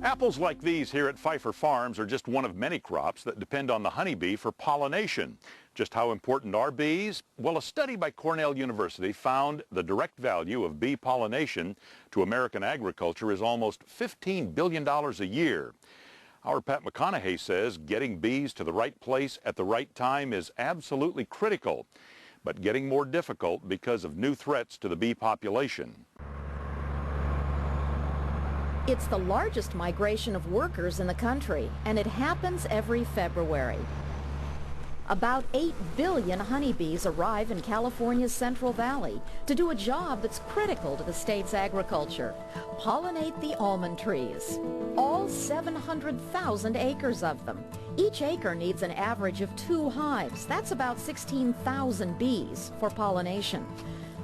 Apples like these here at Pfeiffer Farms are just one of many crops that depend on the honeybee for pollination. Just how important are bees? Well, a study by Cornell University found the direct value of bee pollination to American agriculture is almost $15 billion a year. Our Pat McConaughey says getting bees to the right place at the right time is absolutely critical, but getting more difficult because of new threats to the bee population. It's the largest migration of workers in the country, and it happens every February. About 8 billion honeybees arrive in California's Central Valley to do a job that's critical to the state's agriculture: pollinate the almond trees. All 700,000 acres of them. Each acre needs an average of 2 hives. That's about 16,000 bees for pollination.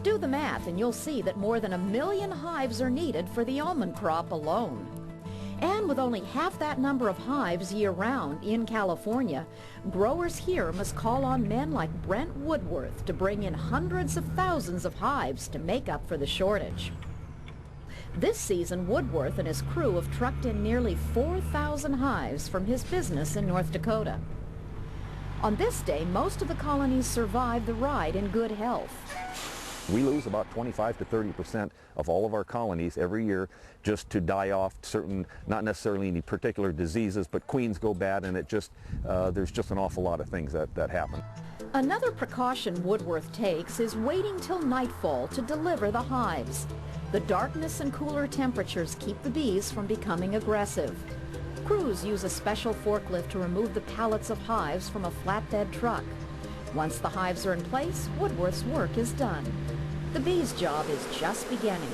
Do the math and you'll see that more than 1 million hives are needed for the almond crop alone. And with only half that number of hives year-round in California, growers here must call on men like Brent Woodworth to bring in hundreds of thousands of hives to make up for the shortage. This season, Woodworth and his crew have trucked in nearly 4,000 hives from his business in North Dakota. On this day, most of the colonies survive the ride in good health. We lose about 25 to 30% of all of our colonies every year just to die off certain, not necessarily any particular diseases, but queens go bad, and there's just an awful lot of things that happen. Another precaution Woodworth takes is waiting till nightfall to deliver the hives. The darkness and cooler temperatures keep the bees from becoming aggressive. Crews use a special forklift to remove the pallets of hives from a flatbed truck. Once the hives are in place, Woodworth's work is done. The bee's job is just beginning.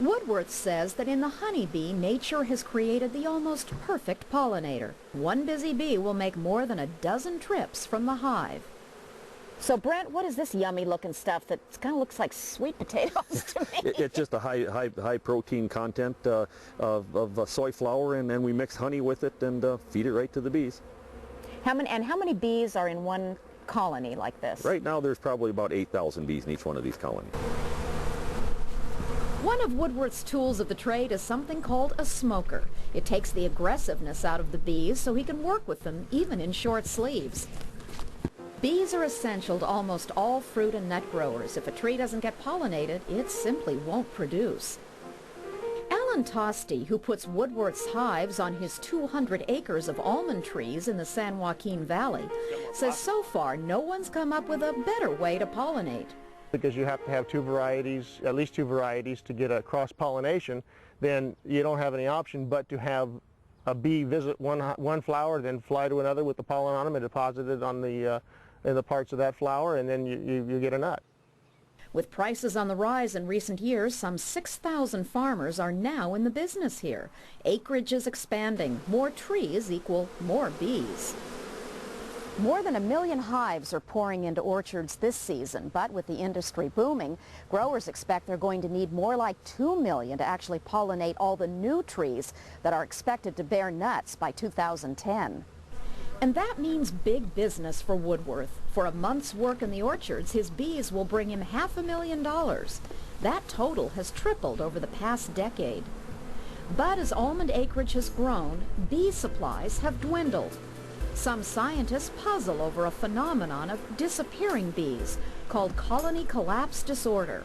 Woodworth says that in the honeybee, nature has created the almost perfect pollinator. One busy bee will make more than a dozen trips from the hive. So Brent, what is this yummy looking stuff that kind of looks like sweet potatoes to me? It's just a high protein content of soy flour, and then we mix honey with it and feed it right to the bees. How many bees are in one colony like this? Right now there's probably about 8,000 bees in each one of these colonies. One of Woodworth's tools of the trade is something called a smoker. It takes the aggressiveness out of the bees so he can work with them even in short sleeves. Bees are essential to almost all fruit and nut growers. If a tree doesn't get pollinated, it simply won't produce. TOSTE, who puts Woodworth's hives on his 200 acres of almond trees in the San Joaquin Valley, says so far no one's come up with a better way to pollinate. Because you have to have 2 varieties, at least 2 varieties, to get a cross-pollination, then you don't have any option but to have a bee visit one flower, then fly to another with the pollen on them and deposit it on in the parts of that flower, and then you get a nut. With prices on the rise in recent years, some 6,000 farmers are now in the business here. Acreage is expanding. More trees equal more bees. More than 1 million hives are pouring into orchards this season, but with the industry booming, growers expect they're going to need more like 2 million to actually pollinate all the new trees that are expected to bear nuts by 2010. And that means big business for Woodworth. For a month's work in the orchards, his bees will bring him $500,000. That total has tripled over the past decade. But as almond acreage has grown, bee supplies have dwindled. Some scientists puzzle over a phenomenon of disappearing bees called colony collapse disorder.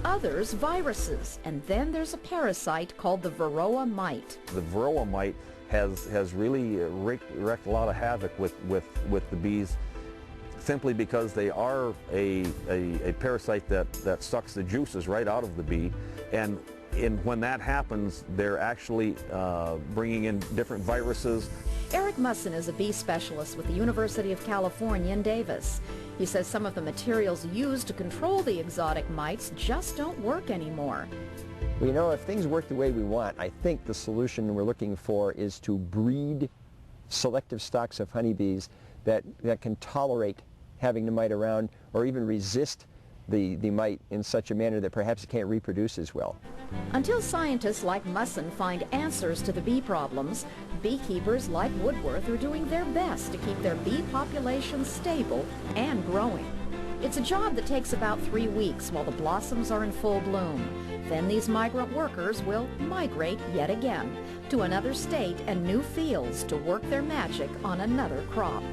Others, viruses, and then there's a parasite called the varroa mite. The varroa mite has really wreaked a lot of havoc with the bees, simply because they are a parasite that sucks the juices right out of the bee, and when that happens, they're actually bringing in different viruses. Eric Musson is a bee specialist with the University of California in Davis. He says some of the materials used to control the exotic mites just don't work anymore. We know if things work the way we want, I think the solution we're looking for is to breed selective stocks of honeybees that can tolerate having the mite around, or even resist the mite in such a manner that perhaps it can't reproduce as well. Until scientists like Musson find answers to the bee problems, beekeepers like Woodworth are doing their best to keep their bee population stable and growing. It's a job that takes about 3 weeks while the blossoms are in full bloom. Then these migrant workers will migrate yet again to another state and new fields to work their magic on another crop.